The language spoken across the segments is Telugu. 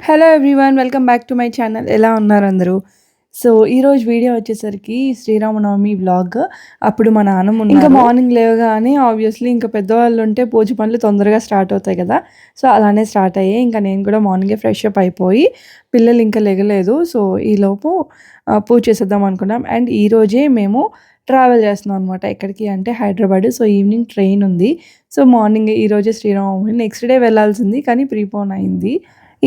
Hello everyone, welcome back to my channel. ఎలా ఉన్నారు అందరూ? సో ఈరోజు వీడియో వచ్చేసరికి శ్రీరామనవమి వ్లాగ్. అప్పుడు మా నాన్నమ్మ ఉన్నారు. ఇంకా మార్నింగ్ లేవగానే ఆబ్వియస్లీ ఇంకా పెద్దవాళ్ళు ఉంటే పూజ పనులు తొందరగా స్టార్ట్ అవుతాయి కదా. సో అలానే స్టార్ట్ అయ్యాయి. ఇంకా నేను కూడా మార్నింగే ఫ్రెష్ అప్ అయిపోయి, పిల్లలు ఇంకా లెగలేదు. సో ఈలోపు పూజ చేసేద్దాం అనుకున్నాం. అండ్ ఈరోజే మేము ట్రావెల్ చేస్తున్నాం అనమాట. ఎక్కడికి అంటే హైదరాబాద్. సో ఈవినింగ్ ట్రైన్ ఉంది. సో మార్నింగ్ ఈరోజే శ్రీరామనవమి, నెక్స్ట్ డే వెళ్ళాల్సింది కానీ ప్రీపోన్ అయింది.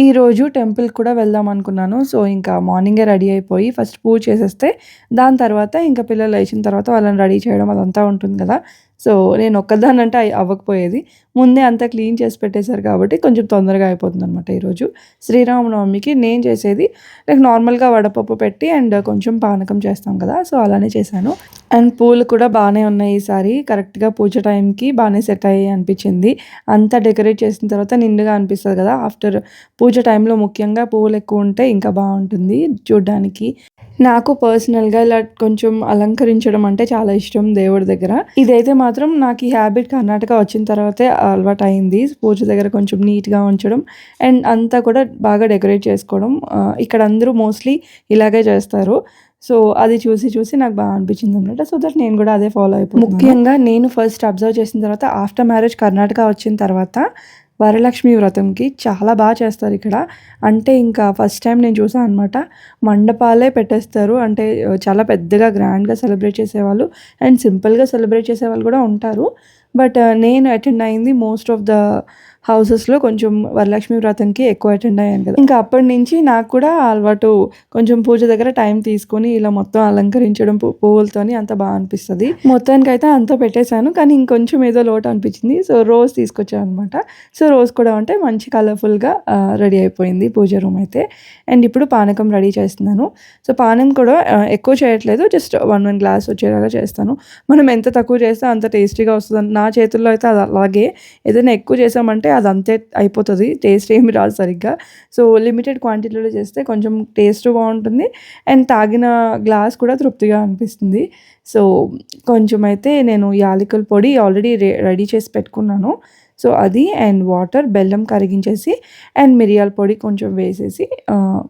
ఈరోజు టెంపుల్కి కూడా వెళ్దాం అనుకున్నాను. సో ఇంకా మార్నింగే రెడీ అయిపోయి ఫస్ట్ పూజ చేసేస్తే దాని తర్వాత ఇంకా పిల్లలు లేచిన తర్వాత వాళ్ళని రెడీ చేయడం అదంతా ఉంటుంది కదా. సో నేను ఒక్కదాన్నంటే అవ్వకపోయేది. ముందే అంతా క్లీన్ చేసి పెట్టేశారు కాబట్టి కొంచెం తొందరగా అయిపోతుంది అనమాట. ఈరోజు శ్రీరామనవమికి నేను చేసేది లైక్ నార్మల్గా వడపప్పు పెట్టి అండ్ కొంచెం పానకం చేస్తాం కదా. సో అలానే చేశాను. అండ్ పూలు కూడా బాగానే ఉన్నాయి ఈసారి. కరెక్ట్గా పూజ టైంకి బాగానే సెట్ అయ్యాయి అనిపించింది. అంతా డెకరేట్ చేసిన తర్వాత నిండుగా అనిపిస్తుంది కదా. ఆఫ్టర్ పూజ టైంలో ముఖ్యంగా పువ్వులు ఎక్కువ ఉంటే ఇంకా బాగుంటుంది చూడ్డానికి. నాకు పర్సనల్గా ఇలా కొంచెం అలంకరించడం అంటే చాలా ఇష్టం దేవుడి దగ్గర. ఇదైతే మాత్రం నాకు ఈ హ్యాబిట్ కర్ణాటక వచ్చిన తర్వాతే అలవాటు అయింది. పూజ దగ్గర కొంచెం నీట్గా ఉంచడం అండ్ అంతా కూడా బాగా డెకరేట్ చేసుకోవడం. ఇక్కడ అందరూ మోస్ట్లీ ఇలాగే చేస్తారు. సో అది చూసి చూసి నాకు బాగా అనిపించింది అనమాట. సో దట్ నేను కూడా అదే ఫాలో అయిపోయాను. ముఖ్యంగా నేను ఫస్ట్ అబ్జర్వ్ చేసిన తర్వాత ఆఫ్టర్ మ్యారేజ్ కర్ణాటక వచ్చిన తర్వాత వరలక్ష్మి వ్రతంకి చాలా బాగా చేస్తారు ఇక్కడ. అంటే ఇంకా ఫస్ట్ టైం నేను చూసాను అనమాట. మండపాలే పెట్టేస్తారు. అంటే చాలా పెద్దగా గ్రాండ్గా సెలబ్రేట్ చేసేవాళ్ళు అండ్ సింపుల్గా సెలబ్రేట్ చేసేవాళ్ళు కూడా ఉంటారు. బట్ నేను అటెండ్ అయింది మోస్ట్ ఆఫ్ ద హౌసెస్లో కొంచెం వరలక్ష్మి వ్రతంకి ఎక్కువ అటెండ్ అయ్యాను కదా. ఇంకా అప్పటి నుంచి నాకు కూడా అలవాటు కొంచెం పూజ దగ్గర టైం తీసుకొని ఇలా మొత్తం అలంకరించడం పువ్వులతోని అంత బాగా అనిపిస్తుంది. మొత్తానికి అయితే అంతా పెట్టేశాను కానీ ఇంకొంచెం ఏదో లోటు అనిపించింది. సో రోజ్ తీసుకొచ్చాను అనమాట. సో రోజ్ కూడా అంటే మంచి కలర్ఫుల్గా రెడీ అయిపోయింది పూజ రూమ్ అయితే. అండ్ ఇప్పుడు పానకం రెడీ చేస్తున్నాను. సో పానకం కూడా ఎక్కువ చేయట్లేదు, జస్ట్ వన్ గ్లాస్ వచ్చేలాగా చేస్తాను. మనం ఎంత తక్కువ చేస్తే అంత టేస్టీగా వస్తుంది. నా చేతుల్లో అయితే అది అలాగే. ఏదైనా ఎక్కువ చేసామంటే అది అంతే అయిపోతుంది, టేస్ట్ ఏమి రాదు సరిగ్గా. సో లిమిటెడ్ క్వాంటిటీలో చేస్తే కొంచెం టేస్ట్ బాగుంటుంది అండ్ తాగిన గ్లాస్ కూడా తృప్తిగా అనిపిస్తుంది. సో కొంచెం అయితే నేను యాలకుల పొడి ఆల్రెడీ రెడీ చేసి పెట్టుకున్నాను. సో అది అండ్ వాటర్, బెల్లం కరిగించేసి అండ్ మిరియాల పొడి కొంచెం వేసేసి,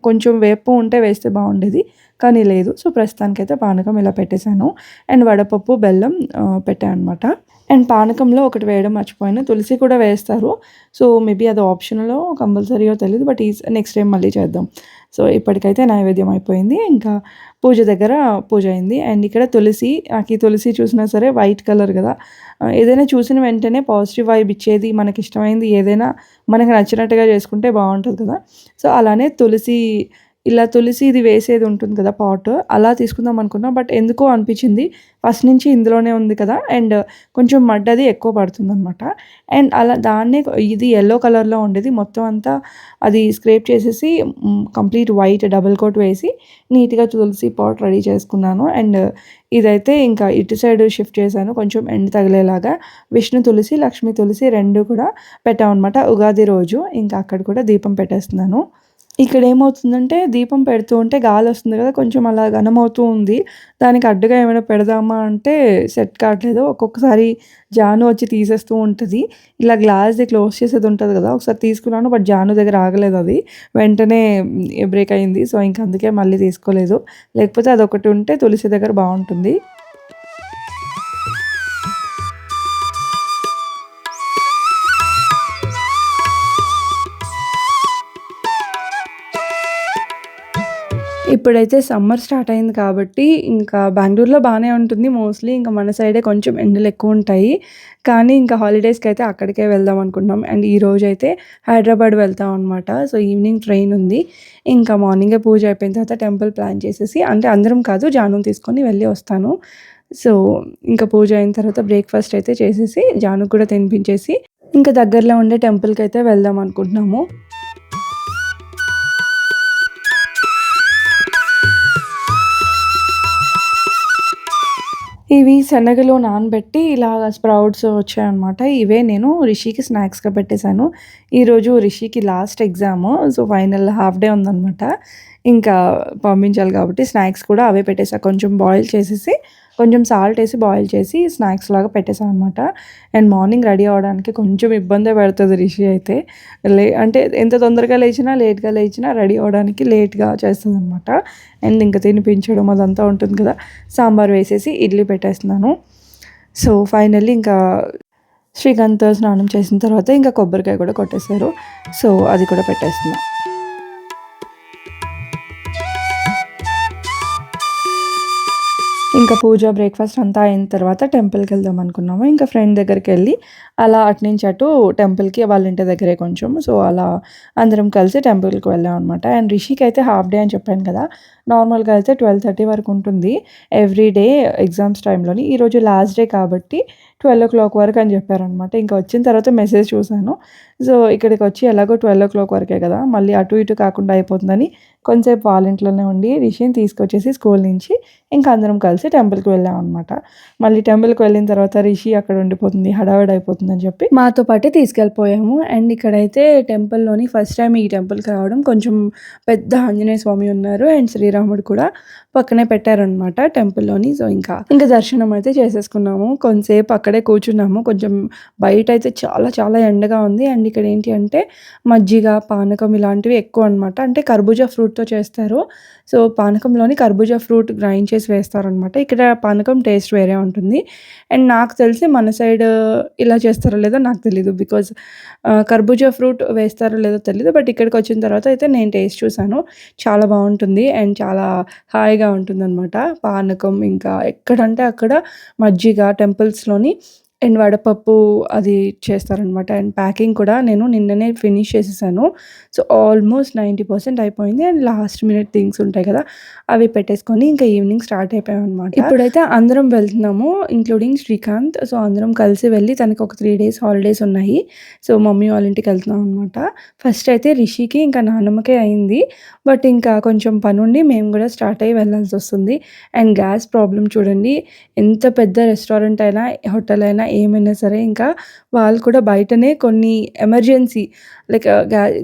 కొంచెం వేపు ఉంటే వేస్తే బాగుండేది కానీ లేదు. సో ప్రస్తుతానికైతే పానకం ఇలా పెట్టేశాను అండ్ వడపప్పు బెల్లం పెట్టాను అనమాట. అండ్ పానకంలో ఒకటి వేయడం మర్చిపోయాను, తులసి కూడా వేస్తారు. సో మేబీ అది ఆప్షనలో కంపల్సరీయో తెలియదు, బట్ ఈ నెక్స్ట్ టైం మళ్ళీ చేద్దాం. సో ఇప్పటికైతే నైవేద్యం అయిపోయింది. ఇంకా పూజ దగ్గర పూజ అయింది. అండ్ ఇక్కడ తులసి, నాకు ఈ తులసి చూసినా సరే వైట్ కలర్ కదా, ఏదైనా చూసిన వెంటనే పాజిటివ్ వైబ్ ఇచ్చేది, మనకి ఇష్టమైంది ఏదైనా మనకు నచ్చినట్టుగా చేసుకుంటే బాగుంటుంది కదా. సో అలానే తులసి, ఇలా తులసి ఇది వేసేది ఉంటుంది కదా పాట్, అలా తీసుకుందాం అనుకున్నా. బట్ ఎందుకో అనిపించింది ఫస్ట్ నుంచి ఇందులోనే ఉంది కదా అండ్ కొంచెం మడ్ అది ఎక్కువ పడుతుంది అనమాట. అండ్ అలా దాన్నే ఇది ఎల్లో కలర్లో ఉండేది, మొత్తం అంతా అది స్క్రేప్ చేసేసి కంప్లీట్ వైట్ డబుల్ కోట్ వేసి నీట్గా తులసి పాట్ రెడీ చేసుకున్నాను. అండ్ ఇదైతే ఇంకా ఇటు సైడ్ షిఫ్ట్ చేశాను కొంచెం ఎండ్ తగిలేలాగా. విష్ణు తులసి, లక్ష్మీ తులసి రెండు కూడా పెట్టామన్నమాట ఉగాది రోజు. ఇంకా అక్కడ కూడా దీపం పెట్టేస్తున్నాను. ఇక్కడ ఏమవుతుందంటే దీపం పెడుతూ ఉంటే గాలి వస్తుంది కదా, కొంచెం అలా ఘనమవుతూ ఉంది. దానికి అడ్డుగా ఏమైనా పెడదామా అంటే సెట్ కావట్లేదు. ఒక్కొక్కసారి జాను వచ్చి తీసేస్తూ ఉంటుంది. ఇలా గ్లాస్ది క్లోజ్ చేసేది ఉంటుంది కదా, ఒకసారి తీసుకున్నాను బట్ జాను దగ్గర ఆగలేదు, అది వెంటనే బ్రేక్ అయింది. సో ఇంక అందుకే మళ్ళీ తీసుకోలేదు. లేకపోతే అదొకటి ఉంటే తులసి దగ్గర బాగుంటుంది. ఇప్పుడైతే సమ్మర్ స్టార్ట్ అయింది కాబట్టి ఇంకా బెంగళూరులో బాగానే ఉంటుంది మోస్ట్లీ. ఇంకా మన సైడే కొంచెం ఎండలు ఎక్కువ ఉంటాయి. కానీ ఇంకా హాలిడేస్కి అయితే అక్కడికే వెళ్దాం అనుకుంటున్నాం. అండ్ ఈరోజు అయితే హైదరాబాద్ వెళ్తాం అనమాట. సో ఈవినింగ్ ట్రైన్ ఉంది. ఇంకా మార్నింగే పూజ అయిపోయిన తర్వాత టెంపుల్ ప్లాన్ చేసేసి, అంటే అందరం కాదు జాను తీసుకొని వెళ్ళి వస్తాను. సో ఇంకా పూజ అయిన తర్వాత బ్రేక్ఫాస్ట్ అయితే చేసేసి జాను కూడా తినిపించేసి ఇంకా దగ్గరలో ఉండే టెంపుల్కి అయితే వెళ్దాం అనుకుంటున్నాము. ఇవి శనగలు నానబెట్టి ఇలాగ స్ప్రౌట్స్ వచ్చాయన్నమాట. ఇవే నేను రిషికి స్నాక్స్గా పెట్టేశాను. ఈరోజు రిషికి last exam, so final half day ఉందన్నమాట. ఇంకా పంపించాలి కాబట్టి స్నాక్స్ కూడా అవే పెట్టేసా. కొంచెం బాయిల్ చేసేసి కొంచెం సాల్ట్ వేసి బాయిల్ చేసి స్నాక్స్ లాగా పెట్టేసాను అనమాట. అండ్ మార్నింగ్ రెడీ అవ్వడానికి కొంచెం ఇబ్బందే పెడుతుంది రిషి అయితే. అంటే ఎంత తొందరగా లేచినా లేట్గా లేచినా రెడీ అవ్వడానికి లేట్గా చేస్తుంది అనమాట. అండ్ ఇంకా తినిపించడం అదంతా ఉంటుంది కదా. సాంబార్ వేసేసి ఇడ్లీ పెట్టేస్తున్నాను. సో ఫైనల్లీ ఇంకా శ్రీకాంత్ స్నానం చేసిన తర్వాత ఇంకా కొబ్బరికాయ కూడా కొట్టేశారు. సో అది కూడా పెట్టేస్తున్నాను. ఇంకా పూజ బ్రేక్ఫాస్ట్ అంతా అయిన తర్వాత టెంపుల్కి వెళ్దాం అనుకున్నాము. ఇంకా ఫ్రెండ్ దగ్గరికి వెళ్ళి అలా అటునుంచి అటు టెంపుల్కి వాళ్ళ ఇంటి దగ్గరే కొంచెం. సో అలా అందరం కలిసి టెంపుల్కి వెళ్ళాం అనమాట. అండ్ రిషికి అయితే హాఫ్ డే అని చెప్పాను కదా. నార్మల్గా అయితే 12:30 వరకు ఉంటుంది ఎవ్రీ డే ఎగ్జామ్స్ టైంలోని. ఈరోజు లాస్ట్ డే కాబట్టి 12 వరకు అని చెప్పారనమాట. ఇంకా వచ్చిన తర్వాత మెసేజ్ చూశాను. సో ఇక్కడికి వచ్చి ఎలాగో 12 వరకే కదా, మళ్ళీ అటు ఇటు కాకుండా అయిపోతుందని కొంచెంసేపు వాళ్ళ ఇంట్లోనే ఉండి రిషిని తీసుకొచ్చేసి స్కూల్ నుంచి ఇంకా అందరం కలిసి టెంపుల్కి వెళ్ళాం అనమాట. మళ్ళీ టెంపుల్కి వెళ్ళిన తర్వాత రిషి అక్కడ ఉండిపోతుంది, హడావిడి అయిపోతుంది అని చెప్పి మాతో పాటే తీసుకెళ్ళిపోయాము. అండ్ ఇక్కడైతే టెంపుల్లోని ఫస్ట్ టైం ఈ టెంపుల్కి రావడం, కొంచెం పెద్ద ఆంజనేయ స్వామి ఉన్నారు అండ్ శ్రీరాముడు కూడా పక్కనే పెట్టారనమాట టెంపుల్లోని. సో ఇంకా దర్శనం అయితే చేసేసుకున్నాము. కొంతసేపు అక్కడే కూర్చున్నాము. కొంచెం బయట అయితే చాలా చాలా ఎండగా ఉంది. అండ్ ఇక్కడ ఏంటి అంటే మజ్జిగ, పానకం ఇలాంటివి ఎక్కువ అనమాట. అంటే కర్బూజా ఫ్రూట్తో చేస్తారు. సో పానకంలోని కర్బూజా ఫ్రూట్ గ్రైండ్ చేసి వేస్తారనమాట. ఇక్కడ పానకం టేస్ట్ వేరే ఉంటుంది. అండ్ నాకు తెలిసి మన సైడ్ ఇలా చేస్తారో లేదో నాకు తెలీదు, బికాజ్ కర్బూజా ఫ్రూట్ వేస్తారో లేదో తెలీదు. బట్ ఇక్కడికి వచ్చిన తర్వాత అయితే నేను టేస్ట్ చూసాను, చాలా బాగుంటుంది అండ్ చాలా హాయిగా ఉంటుందన్నమాట పానకం. ఇంకా ఎక్కడంటే అక్కడ మజ్జిగ టెంపుల్స్లోని అండ్ వడపప్పు అది చేస్తారనమాట. అండ్ ప్యాకింగ్ కూడా నేను నిన్ననే ఫినిష్ చేసేసాను. సో ఆల్మోస్ట్ 90% అయిపోయింది. అండ్ లాస్ట్ మినిట్ థింగ్స్ ఉంటాయి కదా, అవి పెట్టేసుకొని ఇంకా ఈవినింగ్ స్టార్ట్ అయిపోయాం అనమాట. ఇప్పుడైతే అందరం వెళ్తున్నాము, ఇంక్లూడింగ్ శ్రీకాంత్. సో అందరం కలిసి వెళ్ళి, తనకి ఒక 3 days హాలిడేస్ ఉన్నాయి. సో మమ్మీ వాళ్ళ ఇంటికి వెళ్తున్నాం అనమాట. ఫస్ట్ అయితే రిషికి ఇంకా నాన్నమ్మకే అయింది. బట్ ఇంకా కొంచెం పని ఉండి మేము కూడా స్టార్ట్ అయ్యి వెళ్ళాల్సి వస్తుంది. అండ్ గ్యాస్ ప్రాబ్లం చూడండి, ఎంత పెద్ద రెస్టారెంట్ అయినా హోటల్ అయినా ఏమైనా సరే ఇంకా వాళ్ళు కూడా బయటనే కొన్ని ఎమర్జెన్సీ లైక్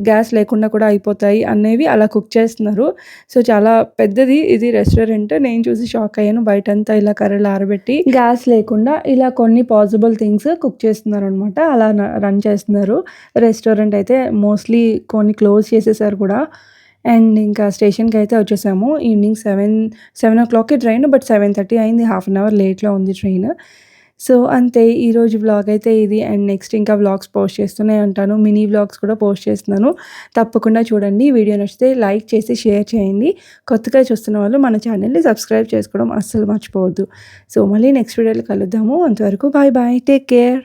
గ్యాస్ లేకుండా కూడా అయిపోతాయి అనేవి అలా కుక్ చేస్తున్నారు. సో చాలా పెద్దది ఇది రెస్టారెంట్. నేను చూసి షాక్ అయ్యాను. బయటంతా ఇలా కర్రలు ఆరబెట్టి గ్యాస్ లేకుండా ఇలా కొన్ని పాసిబుల్ థింగ్స్ కుక్ చేస్తున్నారు అనమాట. అలా రన్ చేస్తున్నారు. రెస్టారెంట్ అయితే మోస్ట్లీ కొన్ని క్లోజ్ చేసేసారు కూడా. అండ్ ఇంకా స్టేషన్కి అయితే వచ్చేసాము. ఈవినింగ్ 7 ట్రైన్, బట్ 7:30 అయింది. హాఫ్ అన్ అవర్ లేట్లో ఉంది ట్రైన్. సో అంతే, ఈరోజు వ్లాగ్ అయితే ఇది. అండ్ నెక్స్ట్ ఇంకా వ్లాగ్స్ పోస్ట్ చేస్తూనే ఉంటాను. మినీ వ్లాగ్స్ కూడా పోస్ట్ చేస్తున్నాను, తప్పకుండా చూడండి. వీడియో నచ్చితే లైక్ చేసి షేర్ చేయండి. కొత్తగా చూస్తున్న వాళ్ళు మన ఛానల్ని సబ్స్క్రైబ్ చేసుకోవడం అస్సలు మర్చిపోవద్దు. సో మళ్ళీ నెక్స్ట్ వీడియోలో కలుద్దాము. అంతవరకు బాయ్ బాయ్, టేక్ కేర్.